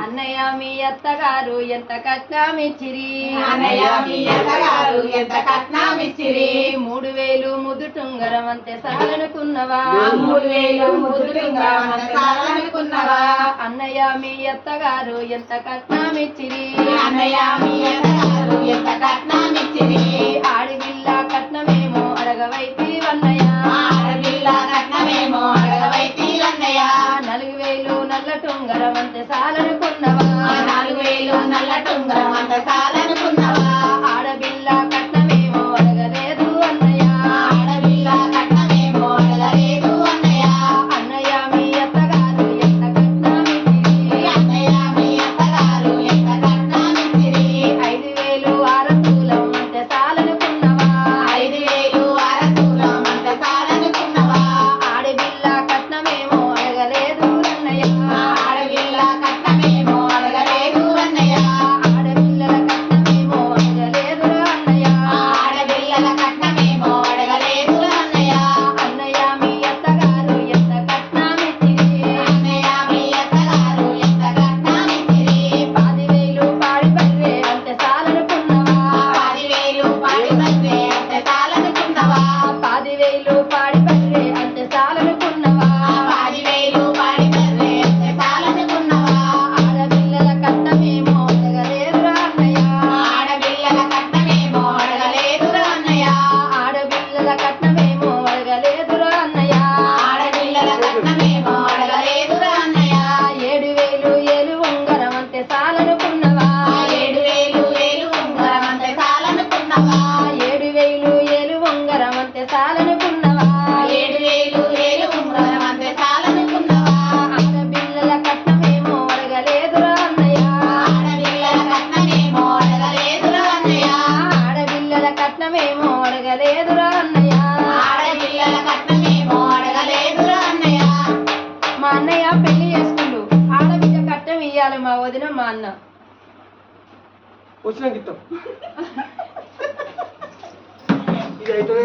అన్నయ్య మీ అత్తగారు ఎంత కట్నమిచ్చిరి, అన్నయ్య మీ అత్తగారు ఎంత కట్నమిచ్చిరి, 3000 ముదుటుంగరం అంతే సాలనుకున్నవా, 3000 ముదుటుంగరం అంతే సాలనుకున్నవా, అన్నయ్య మీ అత్తగారు ఎంత కట్నమిచ్చిరి, అన్నయ్య మీ అత్తగారు ఎంత కట్నమిచ్చిరి, ఆడపిల్ల కట్నమేమో అడగవైతివన్నయ్య, ఆడపిల్ల కట్నమేమో అడగవైతివన్నయ్య, 4000 నల్లటుంగరం అంతే సాలనుకున్నవా, 4000 నల్లటుంగరం అంతే సాలనుకున్నవా, ఆడపిల్ల కట్నమేమో అడగలేదు అన్నయ్య, ఆడపిల్ల కట్నమేమో అడగలేదు అన్నయ్య, అన్నయ్య మీ అత్తగారు ఎంత కట్నమిచ్చిరి, అన్నయ్య మీ అత్తగారు ఎంత కట్నమిచ్చిరి, 5000 ఆరతులం అంతే సాలనుకున్నవా, 5000 అరతులం అంతే సాలనుకున్నవా, ఆడపిల్ల కట్నమేమో అడగలేదు అన్నయ్య, ఆడపిల్ల కట్నమేమో అడగలేదు అన్నయ్య, ఆడపిల్లల కట్నమేమో అడగలేదు అన్నయ్య, ఆడపిల్లల కట్నమేమో అడగలేదు అన్నయ్య, అన్నయ్య మీ అత్తగారు ఎంత కట్నమిచ్చిరి, అన్నయ్య మీ అత్తగారు ఎంత కట్నమిచ్చిరి, 10,000 పాడి బర్రె అంతే సాలనుకున్నవా, 10,000 పాడి బర్రె అంతే సాలనుకున్నవా, 10,000 పాడి బర్రె అంతే సాలనుకున్నవా, 10,000 పాడి బర్రె అంతే సాలనుకున్నవా, ఆడపిల్లల కట్నమేమో అడగలేదు అన్నయ్య, ఆడపిల్లల కట్నమేమో అడగలేదు అన్నయ్య, ఆడపిల్లల కట్నమేమో అడగలేదు అన్నయ్య, ఆడపిల్లల కట్నమేమో అడగలేదు అన్నయ్య, 7,000 ఏలు ఉంగరం అంతే సాలనుకున్నవా, 7,000 ఏలు ఉంగరం అంతే సాలనుకున్నవా, 7,000 ఏలు ఉంగరం అంతే సాలనుకున్నవా, 7,000 ఏలు ఉంగరం అంతే సాలనుకున్నవా, ఆడపిల్లల కట్నమేమో అడగలేదు అన్నయ్య, ఆడపిల్లల కట్నమేమో అడగలేదు అన్నయ్య, ఆడపిల్లల కట్నమేమో అడగలేదు అన్నయ్య, ఆడపిల్లల కట్నమేమో అడగలేదు అన్నయ్య, మా అన్నయ్య పెళ్లి చేసుకుండు, ఆడబిడ్డ కట్నం ఇయ్యాలి మా వదిన మా అన్న. వచ్చినాక ఇస్తాం. ఇది అయితే